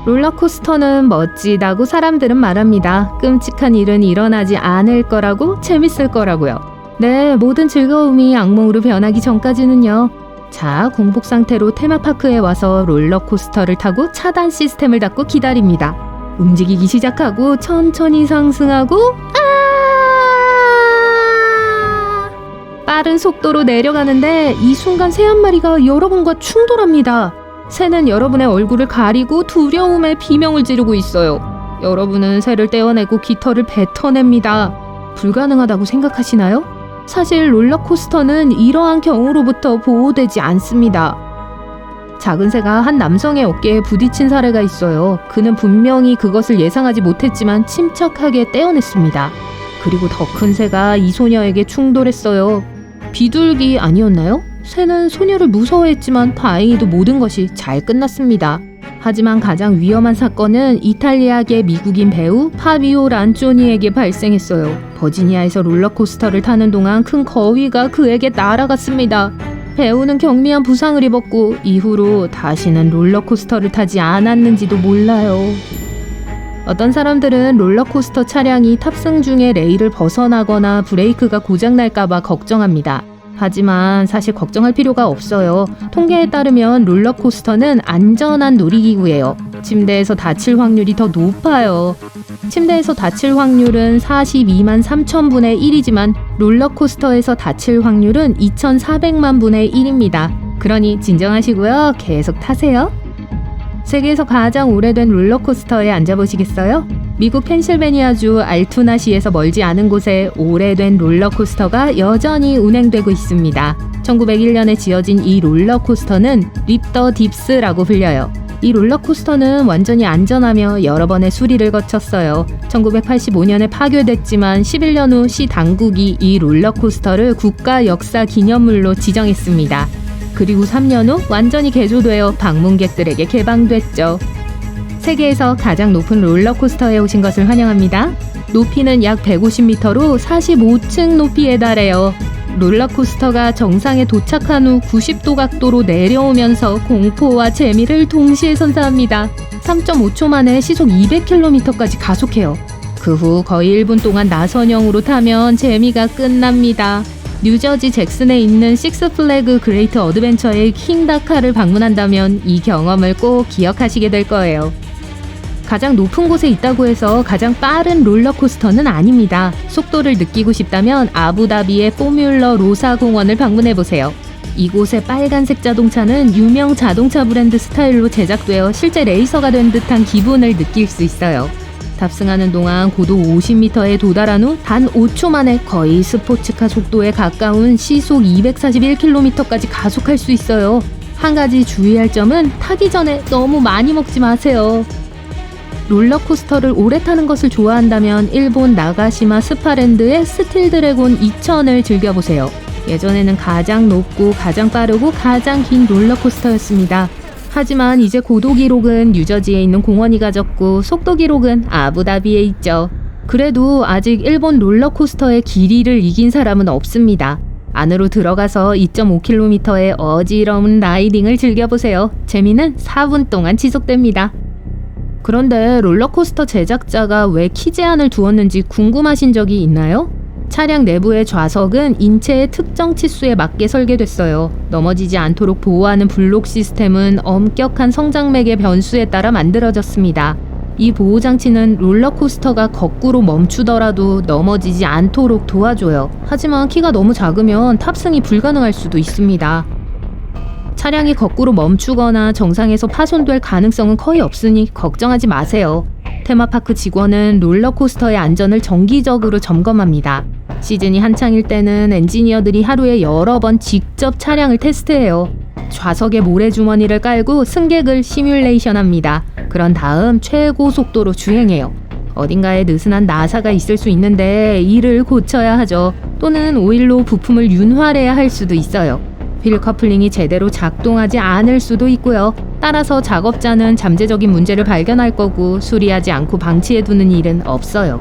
롤러코스터는 멋지다고 사람들은 말합니다. 끔찍한 일은 일어나지 않을 거라고, 재밌을 거라고요. 네, 모든 즐거움이 악몽으로 변하기 전까지는요. 자, 공복 상태로 테마파크에 와서 롤러코스터를 타고 차단 시스템을 닫고 기다립니다. 움직이기 시작하고 천천히 상승하고 빠른 속도로 내려가는데 이 순간 새 한 마리가 여러분과 충돌합니다. 새는 여러분의 얼굴을 가리고 두려움에 비명을 지르고 있어요. 여러분은 새를 떼어내고 깃털을 뱉어냅니다. 불가능하다고 생각하시나요? 사실 롤러코스터는 이러한 경우로부터 보호되지 않습니다. 작은 새가 한 남성의 어깨에 부딪힌 사례가 있어요. 그는 분명히 그것을 예상하지 못했지만 침착하게 떼어냈습니다. 그리고 더 큰 새가 이 소녀에게 충돌했어요. 비둘기 아니었나요? 새는 소녀를 무서워했지만 다행히도 모든 것이 잘 끝났습니다. 하지만 가장 위험한 사건은 이탈리아계 미국인 배우 파비오 란조니에게 발생했어요. 버지니아에서 롤러코스터를 타는 동안 큰 거위가 그에게 날아갔습니다. 배우는 경미한 부상을 입었고 이후로 다시는 롤러코스터를 타지 않았는지도 몰라요. 어떤 사람들은 롤러코스터 차량이 탑승 중에 레일을 벗어나거나 브레이크가 고장날까봐 걱정합니다. 하지만 사실 걱정할 필요가 없어요. 통계에 따르면 롤러코스터는 안전한 놀이기구예요. 침대에서 다칠 확률이 더 높아요. 침대에서 다칠 확률은 42만 3천 분의 1이지만 롤러코스터에서 다칠 확률은 2,400만 분의 1입니다. 그러니 진정하시고요. 계속 타세요. 세계에서 가장 오래된 롤러코스터에 앉아보시겠어요? 미국 펜실베니아주 알투나시에서 멀지 않은 곳에 오래된 롤러코스터가 여전히 운행되고 있습니다. 1901년에 지어진 이 롤러코스터는 립더 딥스라고 불려요. 이 롤러코스터는 완전히 안전하며 여러 번의 수리를 거쳤어요. 1985년에 파괴됐지만 11년 후 시 당국이 이 롤러코스터를 국가 역사 기념물로 지정했습니다. 그리고 3년 후 완전히 개조되어 방문객들에게 개방됐죠. 세계에서 가장 높은 롤러코스터에 오신 것을 환영합니다. 높이는 약 150m로 45층 높이에 달해요. 롤러코스터가 정상에 도착한 후 90도 각도로 내려오면서 공포와 재미를 동시에 선사합니다. 3.5초 만에 시속 200km까지 가속해요. 그 후 거의 1분 동안 나선형으로 타면 재미가 끝납니다. 뉴저지 잭슨에 있는 식스플래그 그레이트 어드벤처의 킹다카를 방문한다면 이 경험을 꼭 기억하시게 될 거예요. 가장 높은 곳에 있다고 해서 가장 빠른 롤러코스터는 아닙니다. 속도를 느끼고 싶다면 아부다비의 포뮬러 로사 공원을 방문해보세요. 이곳의 빨간색 자동차는 유명 자동차 브랜드 스타일로 제작되어 실제 레이서가 된 듯한 기분을 느낄 수 있어요. 탑승하는 동안 고도 50m에 도달한 후 단 5초 만에 거의 스포츠카 속도에 가까운 시속 241km까지 가속할 수 있어요. 한 가지 주의할 점은 타기 전에 너무 많이 먹지 마세요. 롤러코스터를 오래 타는 것을 좋아한다면 일본 나가시마 스파랜드의 스틸 드래곤 2000을 즐겨보세요. 예전에는 가장 높고 가장 빠르고 가장 긴 롤러코스터였습니다. 하지만 이제 고도 기록은 뉴저지에 있는 공원이 가졌고 속도 기록은 아부다비에 있죠. 그래도 아직 일본 롤러코스터의 길이를 이긴 사람은 없습니다. 안으로 들어가서 2.5km의 어지러운 라이딩을 즐겨보세요. 재미는 4분 동안 지속됩니다. 그런데 롤러코스터 제작자가 왜 키 제한을 두었는지 궁금하신 적이 있나요? 차량 내부의 좌석은 인체의 특정 치수에 맞게 설계됐어요. 넘어지지 않도록 보호하는 블록 시스템은 엄격한 성장맥의 변수에 따라 만들어졌습니다. 이 보호장치는 롤러코스터가 거꾸로 멈추더라도 넘어지지 않도록 도와줘요. 하지만 키가 너무 작으면 탑승이 불가능할 수도 있습니다. 차량이 거꾸로 멈추거나 정상에서 파손될 가능성은 거의 없으니 걱정하지 마세요. 테마파크 직원은 롤러코스터의 안전을 정기적으로 점검합니다. 시즌이 한창일 때는 엔지니어들이 하루에 여러 번 직접 차량을 테스트해요. 좌석에 모래주머니를 깔고 승객을 시뮬레이션합니다. 그런 다음 최고 속도로 주행해요. 어딘가에 느슨한 나사가 있을 수 있는데 이를 고쳐야 하죠. 또는 오일로 부품을 윤활해야 할 수도 있어요. 휠 커플링이 제대로 작동하지 않을 수도 있고요. 따라서 작업자는 잠재적인 문제를 발견할 거고 수리하지 않고 방치해두는 일은 없어요.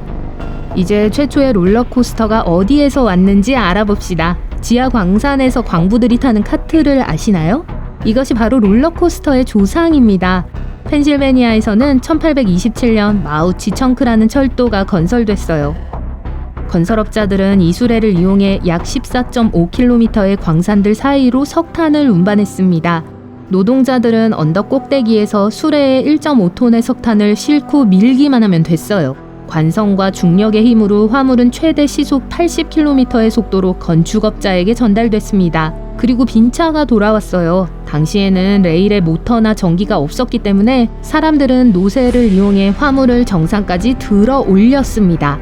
이제 최초의 롤러코스터가 어디에서 왔는지 알아봅시다. 지하 광산에서 광부들이 타는 카트를 아시나요? 이것이 바로 롤러코스터의 조상입니다. 펜실베니아에서는 1827년 마우치 청크라는 철도가 건설됐어요. 건설업자들은 이 수레를 이용해 약 14.5km의 광산들 사이로 석탄을 운반했습니다. 노동자들은 언덕 꼭대기에서 수레에 1.5톤의 석탄을 싣고 밀기만 하면 됐어요. 관성과 중력의 힘으로 화물은 최대 시속 80km의 속도로 건축업자에게 전달됐습니다. 그리고 빈차가 돌아왔어요. 당시에는 레일에 모터나 전기가 없었기 때문에 사람들은 노새를 이용해 화물을 정상까지 들어 올렸습니다.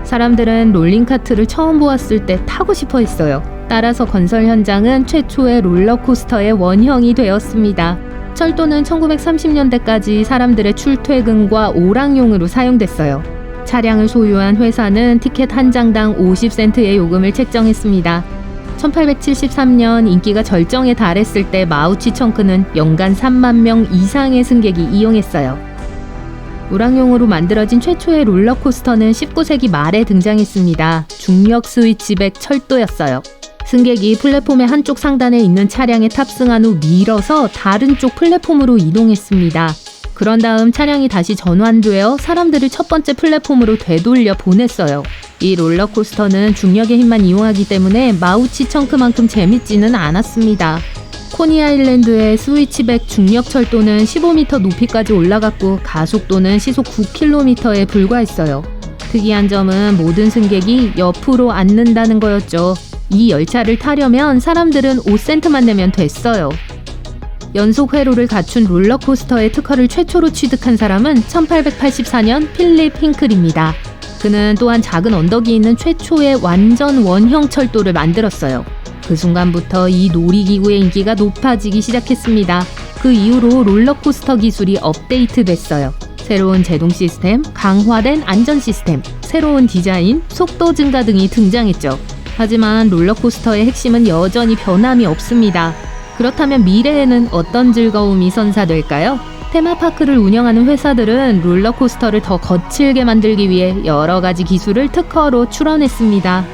사람들은 롤링카트를 처음 보았을 때 타고 싶어 했어요. 따라서 건설 현장은 최초의 롤러코스터의 원형이 되었습니다. 철도는 1930년대까지 사람들의 출퇴근과 오락용으로 사용됐어요. 차량을 소유한 회사는 티켓 한 장당 50센트의 요금을 책정했습니다. 1873년 인기가 절정에 달했을 때 마우치 청크는 연간 3만 명 이상의 승객이 이용했어요. 오락용으로 만들어진 최초의 롤러코스터는 19세기 말에 등장했습니다. 중력 스위치백 철도였어요. 승객이 플랫폼의 한쪽 상단에 있는 차량에 탑승한 후 밀어서 다른 쪽 플랫폼으로 이동했습니다. 그런 다음 차량이 다시 전환되어 사람들을 첫 번째 플랫폼으로 되돌려 보냈어요. 이 롤러코스터는 중력의 힘만 이용하기 때문에 마우치 청크만큼 재밌지는 않았습니다. 코니 아일랜드의 스위치백 중력철도는 15m 높이까지 올라갔고 가속도는 시속 9km에 불과했어요. 특이한 점은 모든 승객이 옆으로 앉는다는 거였죠. 이 열차를 타려면 사람들은 5센트만 내면 됐어요. 연속 회로를 갖춘 롤러코스터의 특허를 최초로 취득한 사람은 1884년 필립 힝클입니다. 그는 또한 작은 언덕이 있는 최초의 완전 원형 철도를 만들었어요. 그 순간부터 이 놀이기구의 인기가 높아지기 시작했습니다. 그 이후로 롤러코스터 기술이 업데이트됐어요. 새로운 제동 시스템, 강화된 안전 시스템, 새로운 디자인, 속도 증가 등이 등장했죠. 하지만 롤러코스터의 핵심은 여전히 변함이 없습니다. 그렇다면 미래에는 어떤 즐거움이 선사될까요? 테마파크를 운영하는 회사들은 롤러코스터를 더 거칠게 만들기 위해 여러 가지 기술을 특허로 출원했습니다.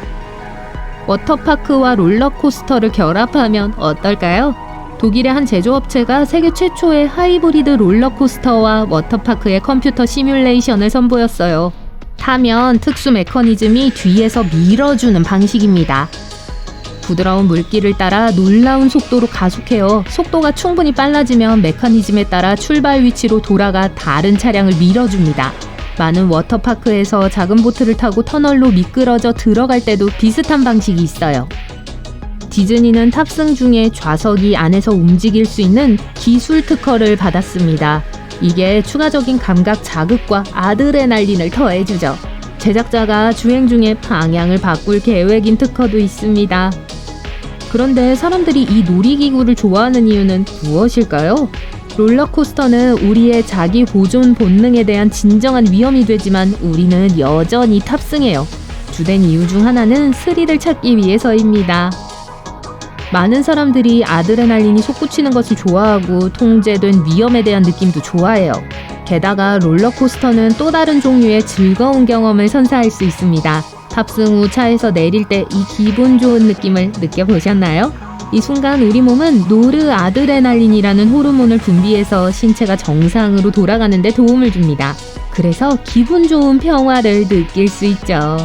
워터파크와 롤러코스터를 결합하면 어떨까요? 독일의 한 제조업체가 세계 최초의 하이브리드 롤러코스터와 워터파크의 컴퓨터 시뮬레이션을 선보였어요. 타면 특수 메커니즘이 뒤에서 밀어주는 방식입니다. 부드러운 물길을 따라 놀라운 속도로 가속해요. 속도가 충분히 빨라지면 메커니즘에 따라 출발 위치로 돌아가 다른 차량을 밀어줍니다. 많은 워터파크에서 작은 보트를 타고 터널로 미끄러져 들어갈 때도 비슷한 방식이 있어요. 디즈니는 탑승 중에 좌석이 안에서 움직일 수 있는 기술 특허를 받았습니다. 이게 추가적인 감각 자극과 아드레날린을 더해주죠. 제작자가 주행 중에 방향을 바꿀 계획인 특허도 있습니다. 그런데 사람들이 이 놀이기구를 좋아하는 이유는 무엇일까요? 롤러코스터는 우리의 자기 보존 본능에 대한 진정한 위험이 되지만 우리는 여전히 탑승해요. 주된 이유 중 하나는 스릴을 찾기 위해서입니다. 많은 사람들이 아드레날린이 솟구치는 것을 좋아하고 통제된 위험에 대한 느낌도 좋아해요. 게다가 롤러코스터는 또 다른 종류의 즐거운 경험을 선사할 수 있습니다. 탑승 후 차에서 내릴 때 이 기분 좋은 느낌을 느껴보셨나요? 이 순간 우리 몸은 노르아드레날린이라는 호르몬을 분비해서 신체가 정상으로 돌아가는 데 도움을 줍니다. 그래서 기분 좋은 평화를 느낄 수 있죠.